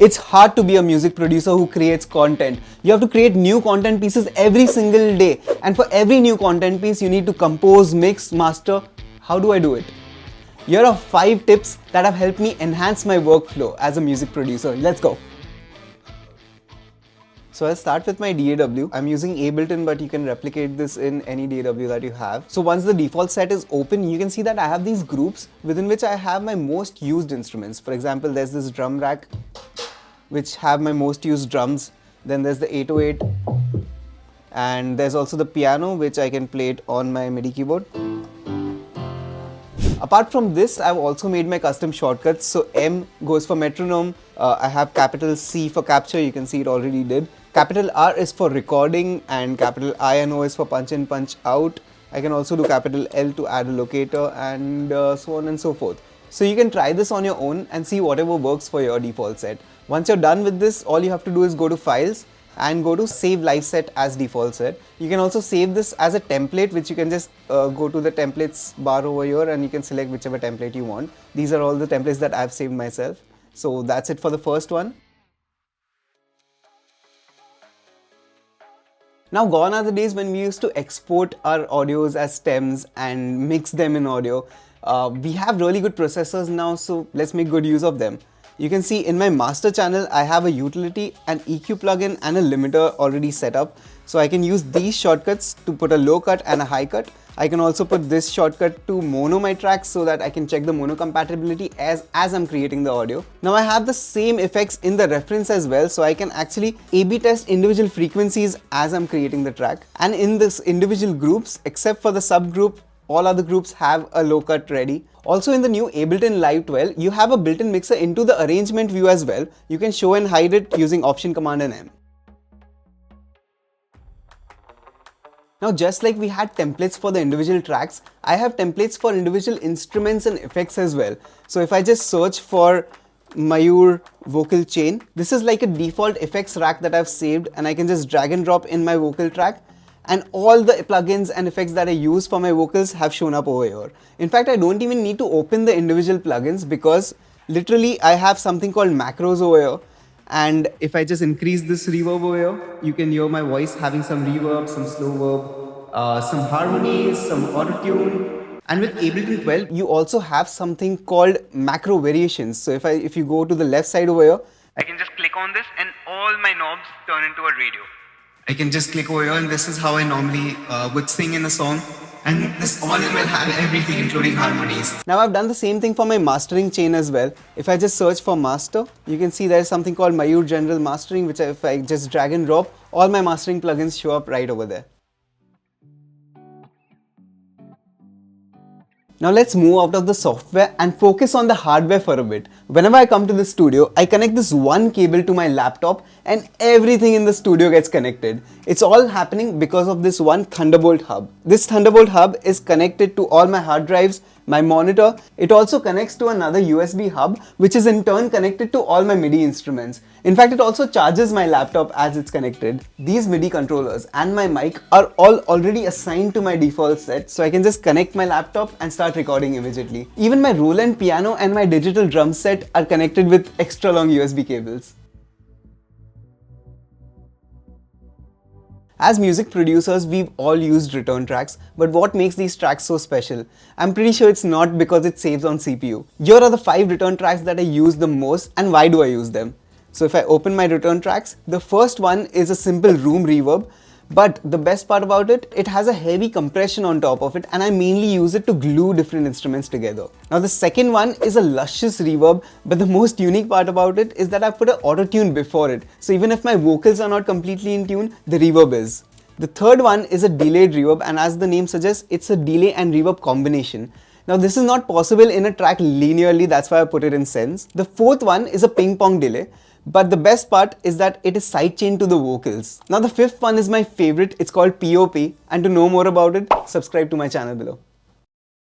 It's hard to be a music producer who creates content. You have to create new content pieces every single day. And for every new content piece, you need to compose, mix, master. How do I do it? Here are 5 tips that have helped me enhance my workflow as a music producer. Let's go. So I'll start with my DAW. I'm using Ableton, but you can replicate this in any DAW that you have. So once the default set is open, you can see that I have these groups within which I have my most used instruments. For example, there's this drum rack, which have my most used drums. Then there's the 808, and there's also the piano, which I can play it on my MIDI keyboard. Apart from this, I've also made my custom shortcuts. So M goes for metronome, I have capital C for capture, you can see it already did. Capital R is for recording, and capital I and O is for punch in, punch out. I can also do capital L to add a locator, and so on and so forth. So you can try this on your own and see whatever works for your default set. Once you're done with this, all you have to do is go to Files and go to Save Live Set as default set. You can also save this as a template, which you can just go to the templates bar over here and you can select whichever template you want. These are all the templates that I've saved myself. So that's it for the first one. Now gone are the days when we used to export our audios as stems and mix them in audio. We have really good processors now, so let's make good use of them. You can see in my master channel, I have a utility, an EQ plugin and a limiter already set up. So I can use these shortcuts to put a low cut and a high cut. I can also put this shortcut to mono my tracks so that I can check the mono compatibility as I'm creating the audio. Now I have the same effects in the reference as well, so I can actually A/B test individual frequencies as I'm creating the track. And in this individual groups, except for the subgroup, all other groups have a low cut ready. Also in the new Ableton Live 12, you have a built-in mixer into the arrangement view as well. You can show and hide it using Option Command and M. Now just like we had templates for the individual tracks, I have templates for individual instruments and effects as well. So if I just search for Mayur vocal chain, this is like a default effects rack that I've saved, and I can just drag and drop in my vocal track, and all the plugins and effects that I use for my vocals have shown up over here. In fact, I don't even need to open the individual plugins because literally I have something called macros over here. And if I just increase this reverb over here, you can hear my voice having some reverb, some slow verb, some harmonies, some auto-tune. And with Ableton 12, you also have something called macro variations. So if you go to the left side over here, I can just click on this and all my knobs turn into a radio. I can just click over here, and this is how I normally would sing in a song. And this all will have everything including harmonies. Now I've done the same thing for my mastering chain as well. If I just search for master, you can see there's something called Mayur General Mastering, which if I just drag and drop, all my mastering plugins show up right over there. Now let's move out of the software and focus on the hardware for a bit. Whenever I come to the studio, I connect this one cable to my laptop and everything in the studio gets connected. It's all happening because of this one Thunderbolt hub. This Thunderbolt hub is connected to all my hard drives, my monitor. It also connects to another USB hub, which is in turn connected to all my MIDI instruments. In fact, it also charges my laptop as it's connected. These MIDI controllers and my mic are all already assigned to my default set, so I can just connect my laptop and start recording immediately. Even my Roland piano and my digital drum set are connected with extra long USB cables. As music producers, we've all used return tracks, but what makes these tracks so special? I'm pretty sure it's not because it saves on CPU. Here are the 5 return tracks that I use the most and why do I use them. So if I open my return tracks, the first one is a simple room reverb. But the best part about it, it has a heavy compression on top of it, and I mainly use it to glue different instruments together. Now the second one is a luscious reverb, but the most unique part about it is that I put an auto-tune before it. So even if my vocals are not completely in tune, the reverb is. The third one is a delayed reverb, and as the name suggests, it's a delay and reverb combination. Now this is not possible in a track linearly, that's why I put it in Sense. The fourth one is a ping pong delay. But the best part is that it is sidechained to the vocals. Now the fifth one is my favorite, it's called POP, and to know more about it, subscribe to my channel below.